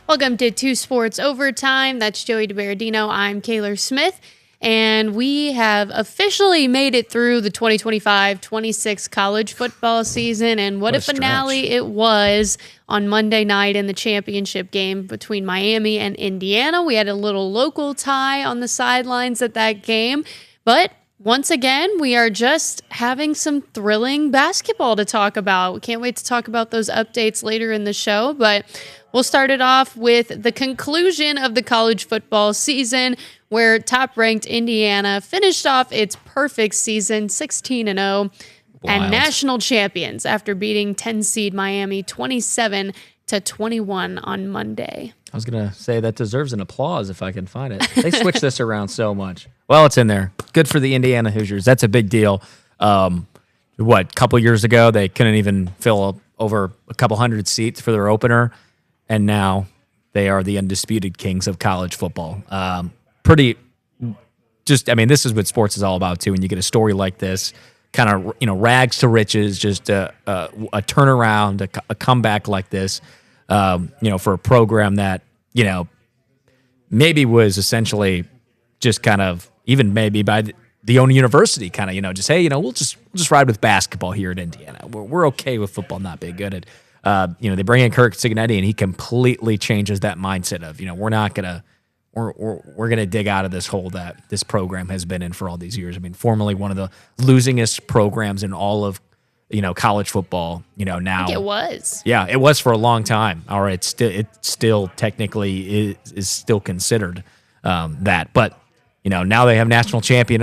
Welcome to Two Sports Overtime. That's Joey DiBardino. I'm Kayler Smith, and we have officially made it through the 2025-26 college football season, and what a finale it was on Monday night in the championship game between Miami and Indiana. We had a little local tie on the sidelines at that game, but once again, we are just having some thrilling basketball to talk about. We can't wait to talk about those updates later in the show, but we'll start it off with the conclusion of the college football season, where top-ranked Indiana finished off its perfect season, 16-0, and national champions after beating 10-seed Miami 27-21 on Monday. I was going to say that deserves an applause if I can find it. They switched this around so much. Well, it's in there. Good for the Indiana Hoosiers. That's a big deal. A couple years ago, they couldn't even fill over a couple hundred seats for their opener, and now they are the undisputed kings of college football. This is what sports is all about, too. When you get a story like this, kind of, rags to riches, just a turnaround, a comeback like this, for a program that, maybe was essentially just kind of, even maybe by the own university, kind of, just, hey, we'll just ride with basketball here at Indiana. We're okay with football not being good at, they bring in Kirk Cignetti, and he completely changes that mindset of, we're gonna dig out of this hole that this program has been in for all these years. I mean, formerly one of the losingest programs in all of college football. Now I think it was. Yeah, it was for a long time. All right, it still technically is still considered that, but now they have national champion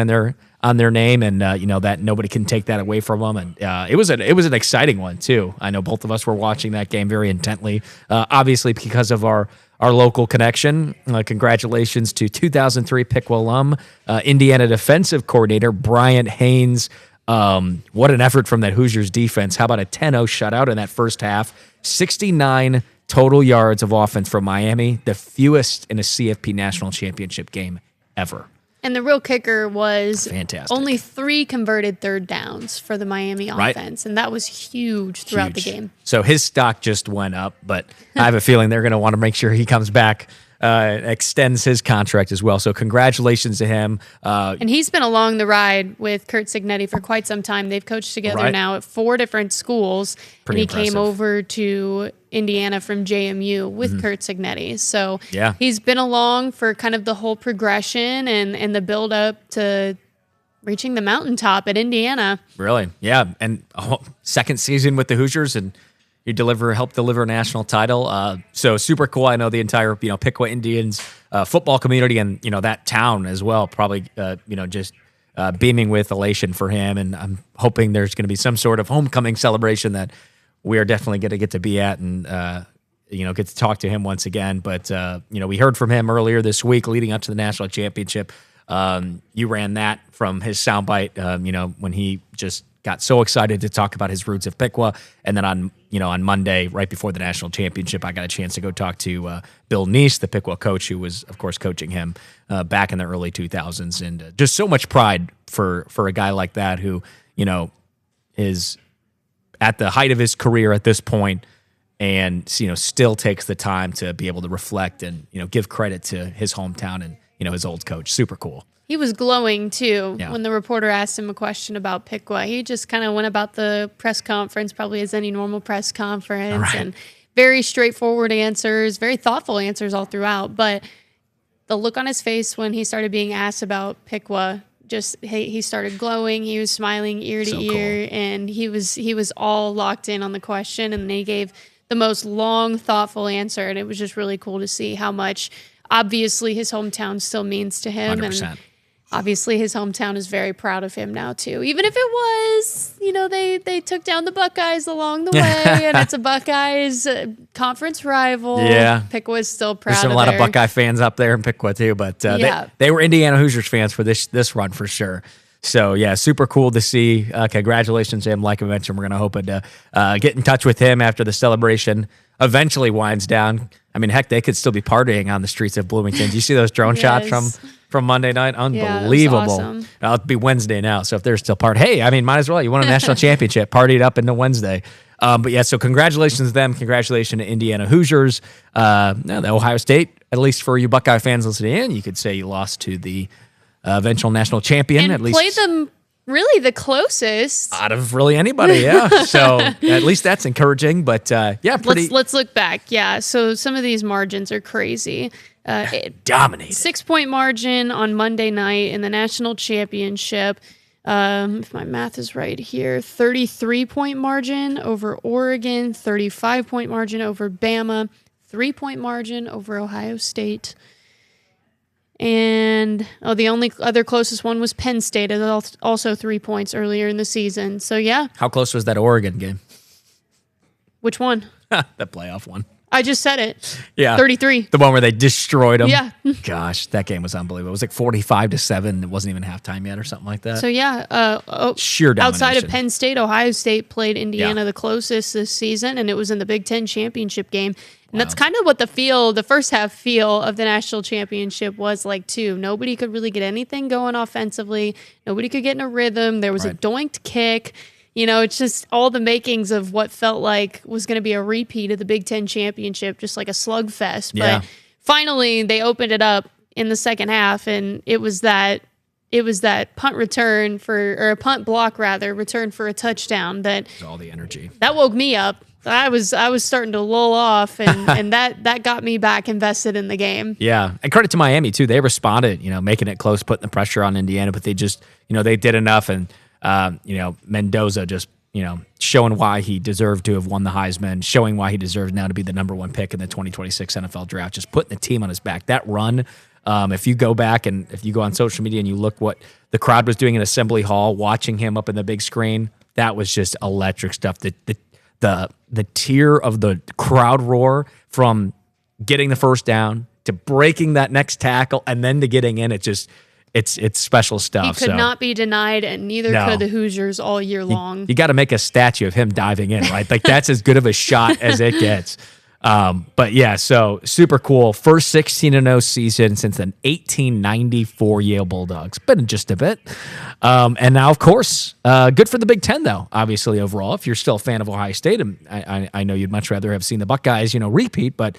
on their name, and that nobody can take that away from them. And it was an exciting one too. I know both of us were watching that game very intently, obviously because of our local connection. Congratulations to 2003 Piqua alum, Indiana defensive coordinator Bryant Haynes. What an effort from that Hoosiers defense. How about a 10-0 shutout in that first half? 69 total yards of offense from Miami, the fewest in a CFP national championship game ever. And the real kicker was fantastic. Only 3 converted third downs for the Miami offense, and that was huge throughout the game. So his stock just went up, but I have a feeling they're going to want to make sure he comes back, extends his contract as well. So congratulations to him. And he's been along the ride with Kirk Cignetti for quite some time. They've coached together now at 4 different schools. Pretty and he impressive. Came over to Indiana from JMU with Kirk Cignetti. So he's been along for kind of the whole progression and the build up to reaching the mountaintop at Indiana. Really? Yeah. And second season with the Hoosiers, and you help deliver a national title. So super cool. I know the entire, Piqua Indians football community and, that town as well, probably, just beaming with elation for him. And I'm hoping there's going to be some sort of homecoming celebration that we are definitely going to get to be at and, get to talk to him once again. But, we heard from him earlier this week leading up to the national championship. You ran that from his soundbite, when he just got so excited to talk about his roots of Piqua. And then on Monday, right before the national championship, I got a chance to go talk to Bill Neese, the Piqua coach, who was, of course, coaching him back in the early 2000s. And just so much pride for a guy like that who, is at the height of his career at this point and, still takes the time to be able to reflect and, give credit to his hometown and, his old coach. Super cool. He was glowing, too, when the reporter asked him a question about Piqua. He just kind of went about the press conference, probably as any normal press conference, and very straightforward answers, very thoughtful answers all throughout. But the look on his face when he started being asked about Piqua, he started glowing. He was smiling ear to ear, and he was all locked in on the question, and they gave the most long, thoughtful answer, and it was just really cool to see how much, obviously, his hometown still means to him. 100%. And obviously, his hometown is very proud of him now, too. Even if it was, they took down the Buckeyes along the way, and it's a Buckeyes conference rival. Yeah. Piqua is still proud of There's a lot of Buckeye fans up there in Piqua, too, but they were Indiana Hoosiers fans for this run for sure. So, super cool to see. Congratulations to him. Like I mentioned, we're going to hope to get in touch with him after the celebration eventually winds down. I mean, heck, they could still be partying on the streets of Bloomington. Do you see those drone shots from from Monday night. Unbelievable. Yeah, awesome. It'll be Wednesday now. So if there's still hey, I mean, might as well. You won a national championship. Partied up into Wednesday. But yeah, so congratulations to them. Congratulations to Indiana Hoosiers. The Ohio State, at least for you Buckeye fans listening in, you could say you lost to the eventual national champion. And at least played them really the closest out of really anybody. Yeah. So at least that's encouraging. But yeah, pretty. Let's look back. Yeah. So some of these margins are crazy. Dominated. 6-point margin on Monday night in the national championship. If my math is right here, 33-point margin over Oregon, 35-point margin over Bama, 3-point margin over Ohio State. And the only other closest one was Penn State, also 3 points earlier in the season. So, yeah. How close was that Oregon game? Which one? The playoff one. I just said it. Yeah. 33. The one where they destroyed them. Yeah. Gosh, that game was unbelievable. It was like 45-7. It wasn't even halftime yet or something like that. So, yeah. Sheer domination. Outside of Penn State, Ohio State played Indiana the closest this season, and it was in the Big Ten championship game. And that's kind of what the first half feel of the national championship was like, too. Nobody could really get anything going offensively. Nobody could get in a rhythm. There was a doinked kick. It's just all the makings of what felt like was going to be a repeat of the Big Ten championship, just like a slugfest. But finally, they opened it up in the second half, and it was that punt return or a punt block return for a touchdown that all the energy that woke me up. I was starting to lull off, and that got me back invested in the game. Yeah, and credit to Miami too. They responded, making it close, putting the pressure on Indiana, but they just, they did enough. And Mendoza just, showing why he deserved to have won the Heisman, showing why he deserves now to be the number one pick in the 2026 NFL draft, just putting the team on his back. That run, if you go back and if you go on social media and you look what the crowd was doing in Assembly Hall, watching him up in the big screen, that was just electric stuff. The tier of the crowd roar from getting the first down to breaking that next tackle and then to getting in, it's special stuff. He could not be denied, and neither could the Hoosiers all year long. You got to make a statue of him diving in, right? Like that's as good of a shot as it gets. But yeah, so super cool. First 16-0 season since an 1894 Yale Bulldogs. Been just a bit. And now, of course, good for the Big Ten, though, obviously, overall. If you're still a fan of Ohio State, I know you'd much rather have seen the Buckeyes, repeat, but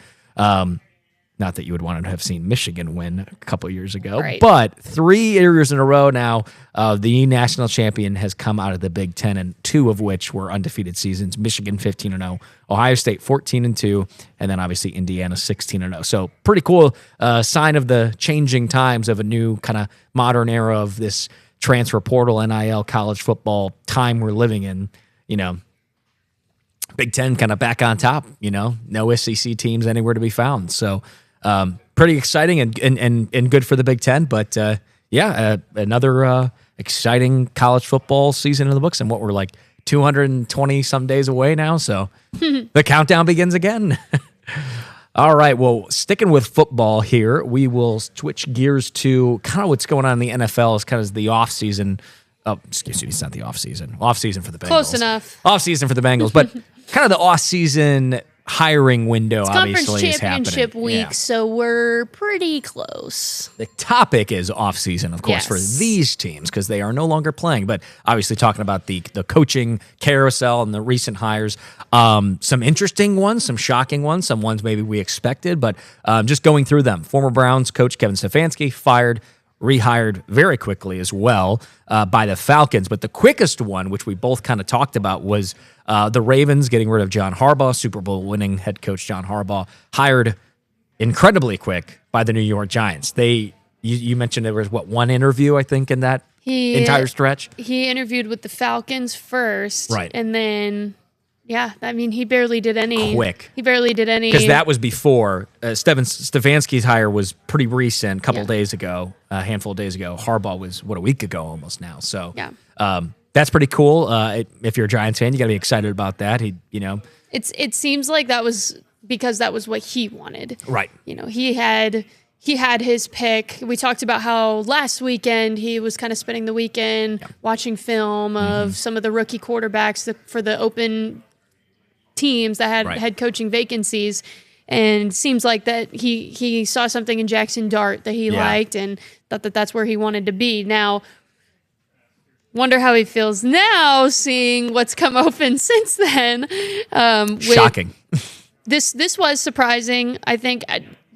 not that you would want to have seen Michigan win a couple years ago. Right. But 3 years in a row now, the national champion has come out of the Big Ten, and 2 of which were undefeated seasons. Michigan 15-0, Ohio State 14-2, and then obviously Indiana 16-0. So pretty cool sign of the changing times of a new kind of modern era of this transfer portal, NIL, college football time we're living in. Big Ten kind of back on top. No SEC teams anywhere to be found. So pretty exciting and good for the Big Ten. But another exciting college football season in the books, and what we're like 220 some days away now. So the countdown begins again. All right. Well, sticking with football here, we will switch gears to kind of what's going on in the NFL. It's kind of the off season. Oh, excuse me, it's not the off season. Off season for the Bengals. Close enough. Off season for the Bengals, but kind of the off season hiring window, it's obviously, is happening. Conference championship week, so we're pretty close. The topic is off season, of course, for these teams because they are no longer playing. But obviously, talking about the coaching carousel and the recent hires, some interesting ones, some shocking ones, some ones maybe we expected, but just going through them. Former Browns coach Kevin Stefanski fired. Rehired very quickly as well by the Falcons. But the quickest one, which we both kind of talked about, was the Ravens getting rid of John Harbaugh, Super Bowl winning head coach John Harbaugh, hired incredibly quick by the New York Giants. You mentioned there was, one interview, I think, in that entire stretch? He interviewed with the Falcons first. Right. And then... yeah, I mean, he barely did any. Quick. He barely did any. Because that was before. Stefanski's hire was pretty recent, a couple days ago, a handful of days ago. Harbaugh was, a week ago almost now. So that's pretty cool. If you're a Giants fan, you got to be excited about that. It seems like that was because that was what he wanted. Right. He had his pick. We talked about how last weekend he was kind of spending the weekend watching film of some of the rookie quarterbacks for the open teams that had head coaching vacancies. and seems like that he saw something in Jackson Dart that he liked and thought that that's where he wanted to be. Now, wonder how he feels now, seeing what's come open since then. Shocking. This was surprising, I think.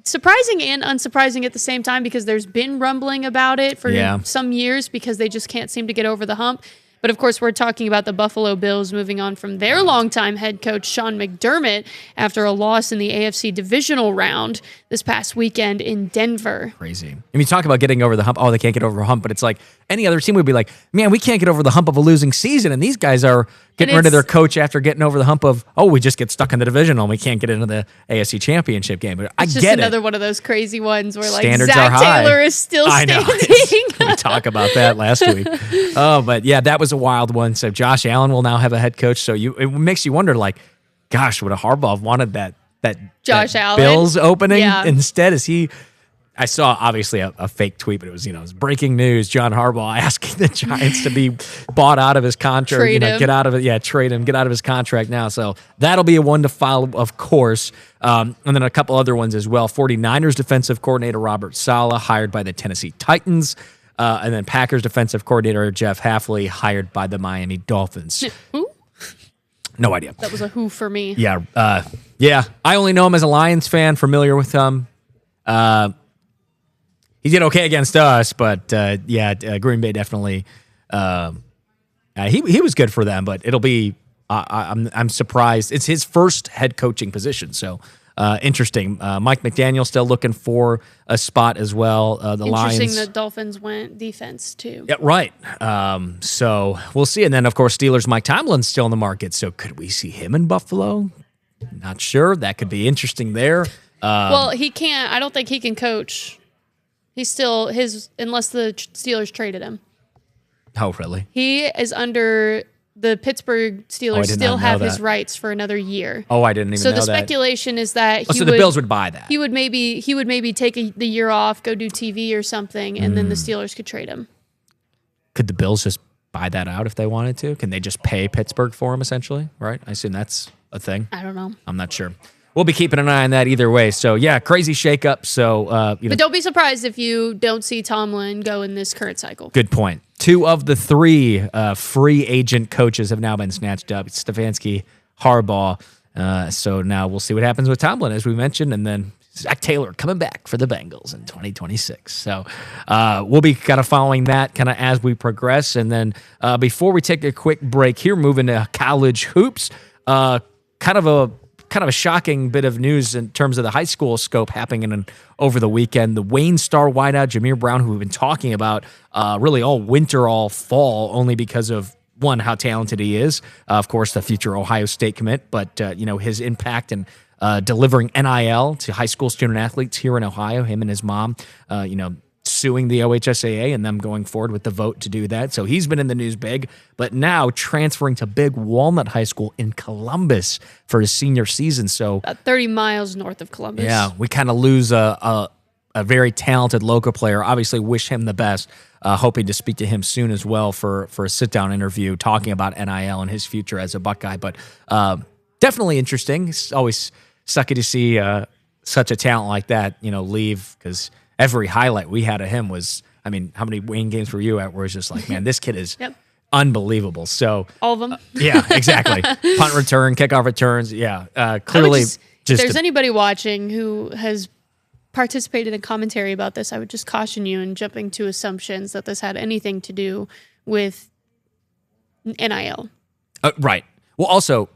Surprising and unsurprising at the same time, because there's been rumbling about it for some years because they just can't seem to get over the hump. But of course, we're talking about the Buffalo Bills moving on from their longtime head coach, Sean McDermott, after a loss in the AFC divisional round this past weekend in Denver. Crazy. I mean, talk about getting over the hump. Oh, they can't get over a hump. But it's like any other team would be like, man, we can't get over the hump of a losing season. And these guys are getting rid of their coach after getting over the hump of, we just get stuck in the divisional and we can't get into the AFC championship game. But I get it. It's just another one of those crazy ones where Standards Zach are high. Taylor is still standing. We talked about that last week. Oh, but yeah, that was a wild one. So Josh Allen will now have a head coach. So it makes you wonder, like, gosh, would a Harbaugh have wanted that Josh Allen Bills opening instead? I saw obviously a fake tweet, but it was breaking news. John Harbaugh asking the Giants to be bought out of his contract, trade him. Get out of it. Yeah, trade him, get out of his contract now. So that'll be a one to follow, of course. And then a couple other ones as well. 49ers defensive coordinator Robert Saleh hired by the Tennessee Titans. And then Packers defensive coordinator Jeff Hafley hired by the Miami Dolphins. Who? No idea. That was a who for me. Yeah. I only know him as a Lions fan, familiar with him. He did okay against us, but Green Bay definitely. He was good for them, but it'll be. I'm surprised. It's his first head coaching position, so interesting. Mike McDaniel still looking for a spot as well. The Lions. Interesting. The Dolphins went defense too. Yeah, right. So we'll see, and then of course Steelers. Mike Tomlin's still in the market, so could we see him in Buffalo? Not sure. That could be interesting there. Well, he can't. I don't think he can coach. He's still unless the Steelers traded him. Oh, really? He is under the Pittsburgh Steelers. Still have his rights for another year. Oh, I didn't even know that. So the speculation is that the Bills would buy that. He would maybe take the year off, go do TV or something, and then the Steelers could trade him. Could the Bills just buy that out if they wanted to? Can they just pay Pittsburgh for him essentially? Right? I assume that's a thing. I don't know. I'm not sure. We'll be keeping an eye on that either way. So, yeah, crazy shakeup. So, but don't be surprised if you don't see Tomlin go in this current cycle. Good point. 2 of the 3 free agent coaches have now been snatched up. It's Stefanski, Harbaugh. So now we'll see what happens with Tomlin, as we mentioned, and then Zach Taylor coming back for the Bengals in 2026. So we'll be kind of following that kind of as we progress. And then before we take a quick break here, moving to college hoops, kind of a shocking bit of news in terms of the high school scope happening over the weekend. The Wayne Star wideout, Jameer Brown, who we've been talking about really all winter, all fall, only because of, one, how talented he is. Of course, the future Ohio State commit, but his impact and delivering NIL to high school student athletes here in Ohio, him and his mom, suing the OHSAA and them going forward with the vote to do that. So he's been in the news big, but now transferring to Big Walnut High School in Columbus for his senior season. So about 30 miles north of Columbus. Yeah, we kind of lose a very talented local player. Obviously wish him the best. Hoping to speak to him soon as well for a sit-down interview talking about NIL and his future as a Buckeye. But definitely interesting. It's always sucky to see such a talent like that, leave, because every highlight we had of him was, how many Wayne games were you at where it's just like, man, this kid is unbelievable. So all of them. Yeah, exactly. Punt return, kickoff returns. Yeah, clearly. If there's anybody watching who has participated in commentary about this, I would just caution you in jumping to assumptions that this had anything to do with NIL. Right. Well, also,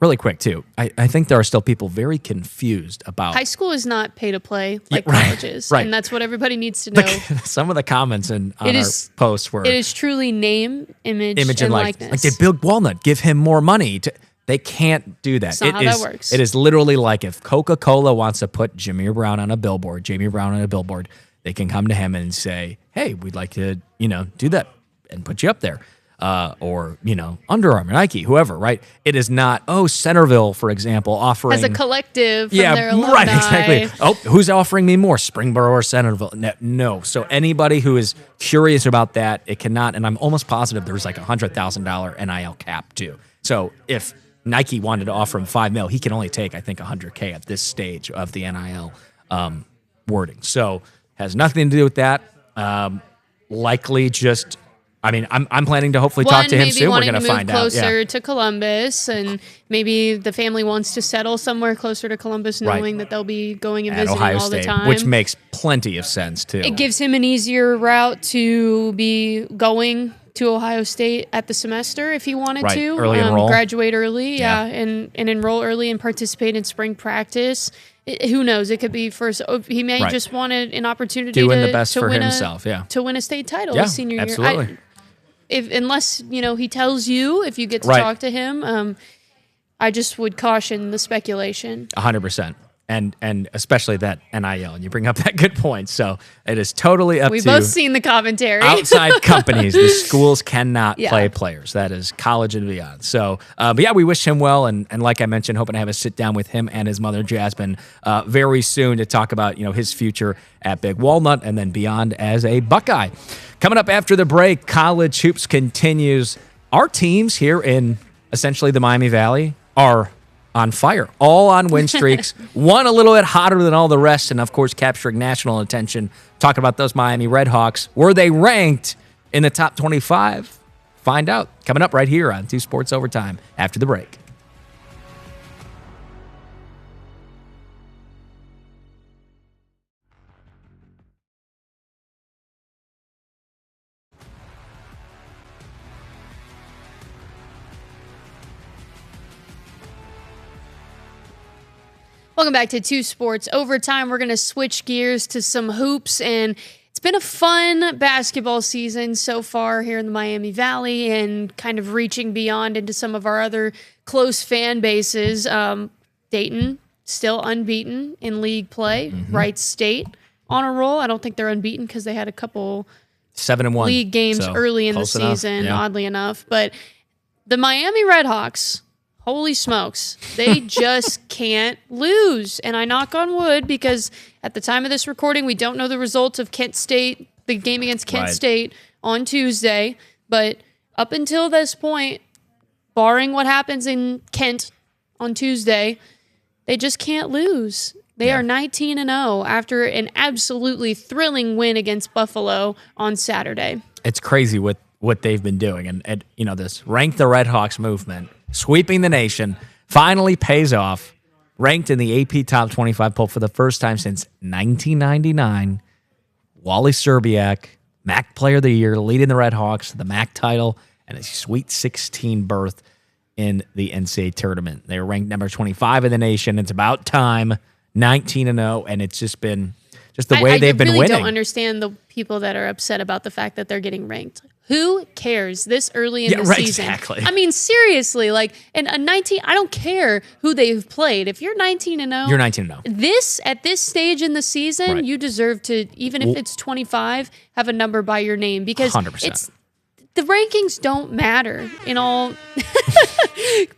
really quick, too, I think there are still people very confused about... High school is not pay to play like colleges. Right. And that's what everybody needs to know. Some of the comments on our posts were... It is truly name, image and likeness. Like, did Big Walnut give him more money? They can't do that. That's not how that works. It is literally like if Coca-Cola wants to put Jamie Brown on a billboard, they can come to him and say, hey, we'd like to, do that and put you up there. Or, Under Armour, Nike, whoever, right? It is not, Centerville, for example, offering... As a collective from their alumni. Right, exactly. Oh, who's offering me more, Springboro or Centerville? No. So anybody who is curious about that, it cannot, and I'm almost positive there's like $100,000 NIL cap too. So if Nike wanted to offer him $5 million. He can only take, I think, $100K at this stage of the NIL wording. So has nothing to do with that. Likely just, I mean, I'm planning to hopefully talk to him soon. We're going to find out. Closer to Columbus, and maybe the family wants to settle somewhere closer to Columbus, knowing that they'll be going and visiting Ohio all State, the time. which makes plenty of sense, too. It gives him an easier route to be going to Ohio State at the semester if he wanted to. Early enroll. Graduate early, and enroll early and participate in spring practice. Who knows? It could be first. He may just want an opportunity doing to the best for win himself, to win a state title yeah, his senior absolutely. year. Unless he tells you, if you get to talk to him, I just would caution the speculation. 100%. And especially that NIL, and you bring up that good point. So it is totally up to... We've both seen the commentary. Outside companies, the schools cannot play players. That is college and beyond. So, but yeah, we wish him well, and like I mentioned, hoping to have a sit down with him and his mother, Jasmine, very soon to talk about his future at Big Walnut and then beyond as a Buckeye. Coming up after the break, college hoops continues. Our teams here in essentially the Miami Valley are on fire, all on win streaks, one a little bit hotter than all the rest, and of course capturing national attention. Talking about those Miami Redhawks. Were they ranked in the top 25? Find out. Coming up right here on 2 Sports Overtime after the break. Welcome back to 2 Sports Overtime. We're going to switch gears to some hoops, and it's been a fun basketball season so far here in the Miami Valley and kind of reaching beyond into some of our other close fan bases. Dayton, still unbeaten in league play. Wright State on a roll. I don't think they're unbeaten because they had a couple 7-1 league games early in the season, oddly enough. But the Miami Redhawks... holy smokes, they just can't lose. And I knock on wood because at the time of this recording, we don't know the results of Kent State, the game against Kent State on Tuesday. But up until this point, barring what happens in Kent on Tuesday, they just can't lose. They are 19-0 after an absolutely thrilling win against Buffalo on Saturday. It's crazy what they've been doing. And this Rank the Redhawks movement, sweeping the nation, finally pays off. Ranked in the AP Top 25 poll for the first time since 1999. Wally Szczerbiak, MAC Player of the Year, leading the Redhawks to the MAC title and a Sweet 16 berth in the NCAA tournament. They were ranked number 25 in the nation. It's about time, 19-0, and it's just been the way they've been winning. I really don't understand the people that are upset about the fact that they're getting ranked. Who cares this early in the season? Exactly. I mean, seriously, in a 19, I don't care who they've played. If you're 19-0, you're 19-0. At this stage in the season, you deserve to, even if it's 25, have a number by your name because 100%. The rankings don't matter in all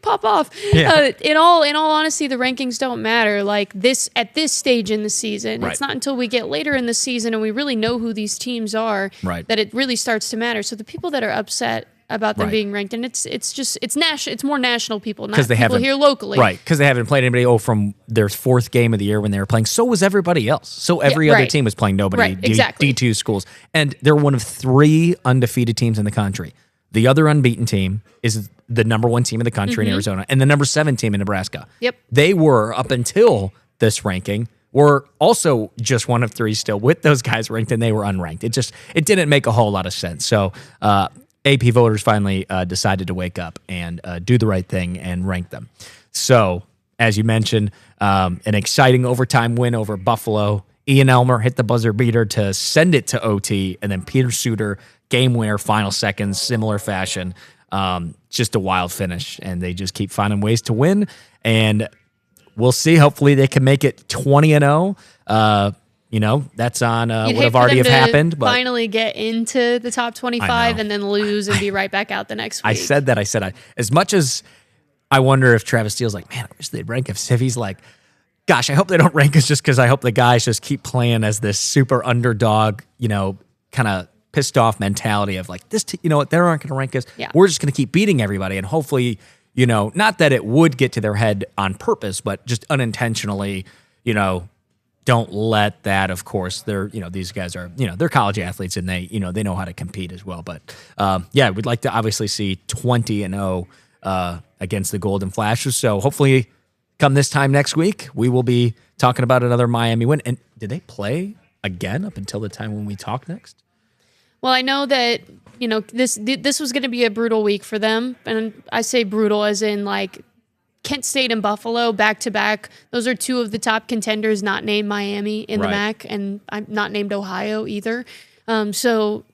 pop off. In all honesty, the rankings don't matter at this stage in the season. It's not until we get later in the season and we really know who these teams are that it really starts to matter. So the people that are upset about them being ranked, and it's more national people, not people here locally. Right, because they haven't played anybody from their 4th game of the year when they were playing. So was everybody else. So every other team was playing nobody, D2 schools. And they're one of 3 undefeated teams in the country. The other unbeaten team is the number 1 team in the country in Arizona and the number 7 team in Nebraska. Yep. They were, up until this ranking, were also just one of 3 still with those guys ranked, and they were unranked. It didn't make a whole lot of sense. So, AP voters finally decided to wake up and do the right thing and rank them. So, as you mentioned, an exciting overtime win over Buffalo. Ian Elmer hit the buzzer beater to send it to OT, and then Peter Suter, game winner, final seconds, similar fashion. Just a wild finish, and they just keep finding ways to win. And we'll see. Hopefully, they can make it 20-0. That's on would have already happened. But finally get into the top 25 and then lose and be right back out the next week. I said that. As much as I wonder if Travis Steele's like, man, I wish they'd rank us. If he's like, gosh, I hope they don't rank us just because I hope the guys just keep playing as this super underdog, kind of pissed off mentality of like this, they aren't going to rank us. Yeah. We're just going to keep beating everybody. And hopefully, not that it would get to their head on purpose, but just unintentionally, don't let that, of course, these guys are, they're college athletes and they know how to compete as well. But we'd like to obviously see 20-0 against the Golden Flashes. So hopefully come this time next week, we will be talking about another Miami win. And did they play again up until the time when we talk next? Well, I know that, this was going to be a brutal week for them. And I say brutal as in like Kent State and Buffalo back-to-back. Those are two of the top contenders not named Miami in the MAC, and I'm not named Ohio either. So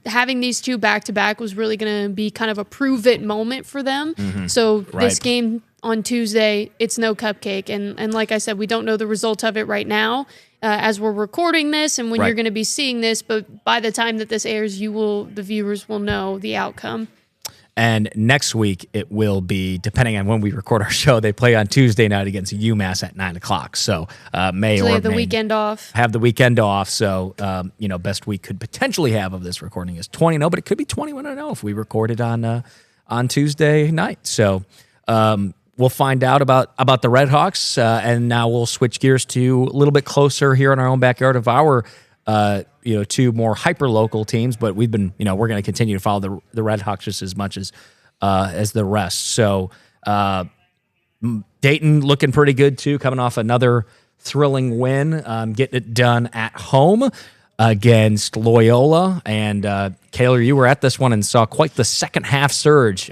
having these two back-to-back was really going to be kind of a prove-it moment for them. Mm-hmm. So this game on Tuesday, it's no cupcake. And like I said, we don't know the result of it right now as we're recording this and when you're going to be seeing this. But by the time that this airs, the viewers will know the outcome. And next week, it will be, depending on when we record our show, they play on Tuesday night against UMass at 9 o'clock. So they have the weekend off. Have the weekend off. So, best we could potentially have of this recording is 20-0, but it could be 21-0 if we record it on Tuesday night. So we'll find out about the Red Hawks, and now we'll switch gears to a little bit closer here in our own backyard of our two more hyper-local teams, but we've been, we're going to continue to follow the Red Hawks just as much as the rest. So Dayton looking pretty good too, coming off another thrilling win, getting it done at home against Loyola. And Kayler, you were at this one and saw quite the second half surge.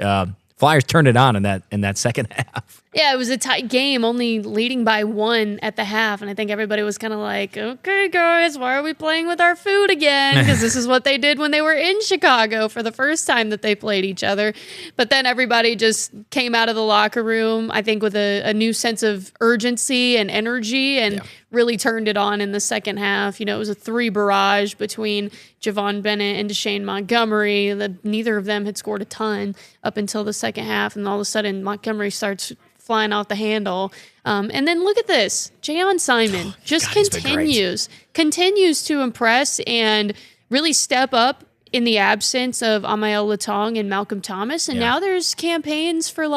Flyers turned it on in that second half. Yeah, it was a tight game, only leading by 1 at the half. And I think everybody was kind of like, okay, guys, why are we playing with our food again? Because this is what they did when they were in Chicago for the first time that they played each other. But then everybody just came out of the locker room, I think, with a new sense of urgency and energy and really turned it on in the second half. It was a 3 barrage between Javon Bennett and Deshane Montgomery. Neither of them had scored a ton up until the second half. And all of a sudden, Montgomery starts flying off the handle. And then look at this. Jayon Simon continues to impress and really step up in the absence of Amael Latong and Malcolm Thomas. And now there's campaigns for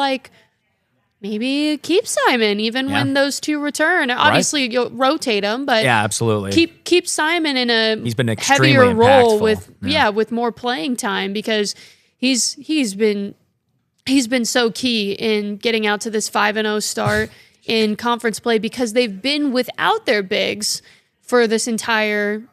maybe keep Simon even when those two return. Obviously, you'll rotate them, but absolutely keep Simon in a he's been heavier role impactful. with more playing time because he's been so key in getting out to this 5-0 start in conference play because they've been without their bigs for this entire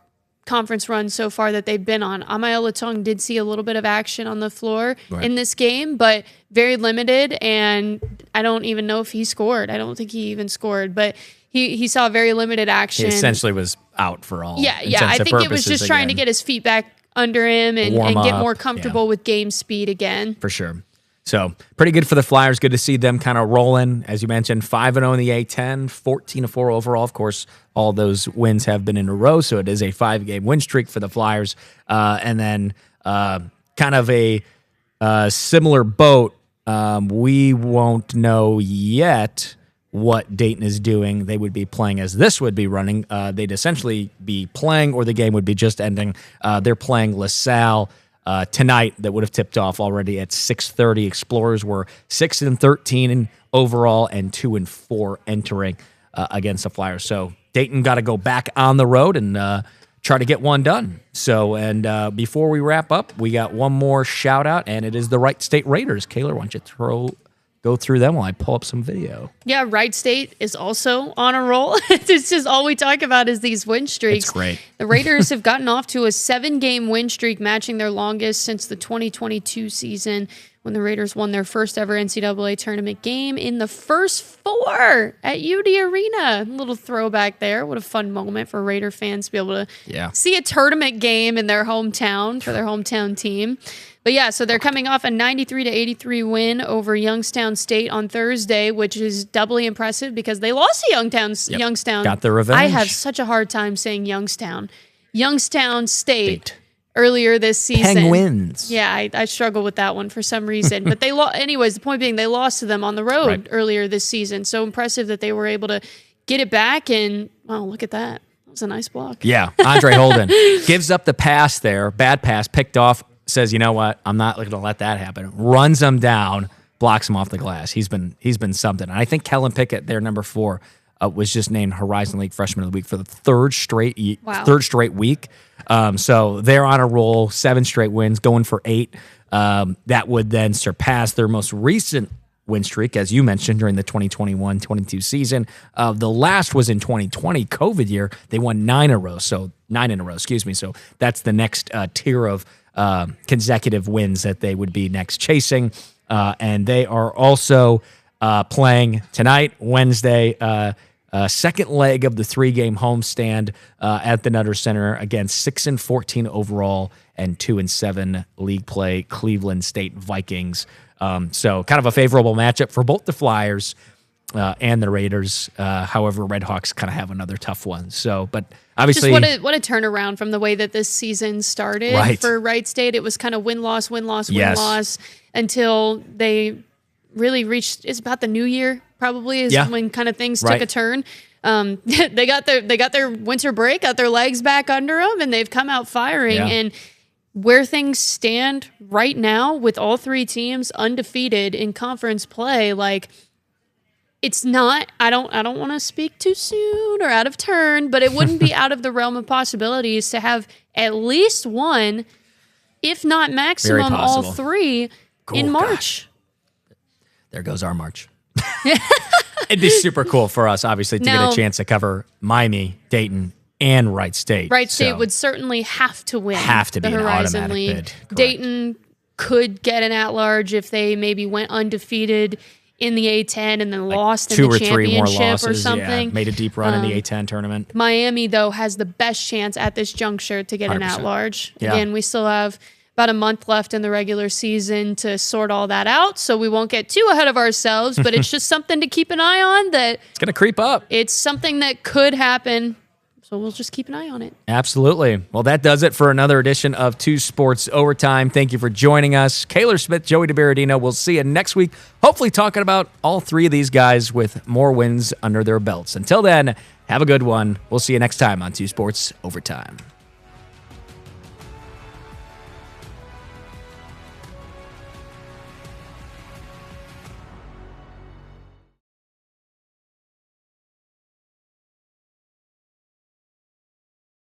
conference run so far that they've been on. Amael Latong did see a little bit of action on the floor in this game, but very limited, and I don't even know if he scored. I don't think he even scored, but he saw very limited action. He essentially was out for all I think it was just trying to get his feet back under him and get more comfortable with game speed again. For sure. So pretty good for the Flyers. Good to see them kind of rolling. As you mentioned, 5-0 in the A-10, 14-4 overall. Of course, all those wins have been in a row, so it is a 5-game win streak for the Flyers. And then kind of a similar boat. We won't know yet what Dayton is doing. They would be playing as this would be running. They'd essentially be playing, or the game would be just ending. They're playing LaSalle tonight. That would have tipped off already at 6:30. Explorers were 6-13 overall and 2-4 entering against the Flyers. So Dayton got to go back on the road and try to get one done. So, and before we wrap up, we got one more shout out, and it is the Wright State Raiders. Kayler, why don't you go through them while I pull up some video. Yeah, Wright State is also on a roll. It's just all we talk about is these win streaks. It's great. The Raiders have gotten off to a 7-game win streak, matching their longest since the 2022 season when the Raiders won their first ever NCAA tournament game in the first 4 at UD Arena. A little throwback there. What a fun moment for Raider fans to be able to see a tournament game in their hometown for their hometown team. But yeah, so they're coming off a 93-83 win over Youngstown State on Thursday, which is doubly impressive because they lost to Youngstown. Got the revenge. I have such a hard time saying Youngstown. Youngstown State earlier this season. Penguins. Yeah, I struggle with that one for some reason. But they anyways, the point being they lost to them on the road earlier this season. So impressive that they were able to get it back. And, wow, look at that. That was a nice block. Yeah, Andre Holden gives up the pass there. Bad pass, picked off. Says, you know what? I'm not going to let that happen. Runs them down, blocks him off the glass. He's been something. And I think Kellen Pickett, their number 4, was just named Horizon League Freshman of the Week for the third straight week. So they're on a roll, 7 straight wins, going for 8. That would then surpass their most recent win streak, as you mentioned, during the 2021-22 season. The last was in 2020, COVID year. They won 9 in a row. So that's the next tier of consecutive wins that they would be next chasing. And they are also playing tonight, Wednesday, second leg of the 3-game homestand at the Nutter Center against 6-14 overall and 2-7 league play Cleveland State Vikings. So kind of a favorable matchup for both the Flyers and the Raiders. However, Redhawks kind of have another tough one. So, but obviously, just what a turnaround from the way that this season started for Wright State. It was kind of win-loss until they really reached. It's about the new year, probably, is when kind of things took a turn. They got their winter break, got their legs back under them, and they've come out firing. Yeah. And where things stand right now, with all 3 teams undefeated in conference play, like, it's not. I don't want to speak too soon or out of turn, but it wouldn't be out of the realm of possibilities to have at least one, if not maximum, all 3 in March. God. There goes our March. It'd be super cool for us, obviously, to get a chance to cover Miami, Dayton, and Wright State. Wright State would certainly have to win. Have to be the an Horizon automatic League. bid. Correct. Dayton could get an at-large if they maybe went undefeated in the A10 and then lost in the championship or something. Yeah, made a deep run in the A10 tournament. Miami, though, has the best chance at this juncture to get 100%. An at-large. Yeah. Again, we still have about a month left in the regular season to sort all that out, so we won't get too ahead of ourselves, but it's just something to keep an eye on. That it's going to creep up. It's something that could happen, so we'll just keep an eye on it. Absolutely. Well, that does it for another edition of 2 Sports Overtime. Thank you for joining us. Kayler Smith, Joey DiBardino. We'll see you next week, hopefully talking about all 3 of these guys with more wins under their belts. Until then, have a good one. We'll see you next time on 2 Sports Overtime.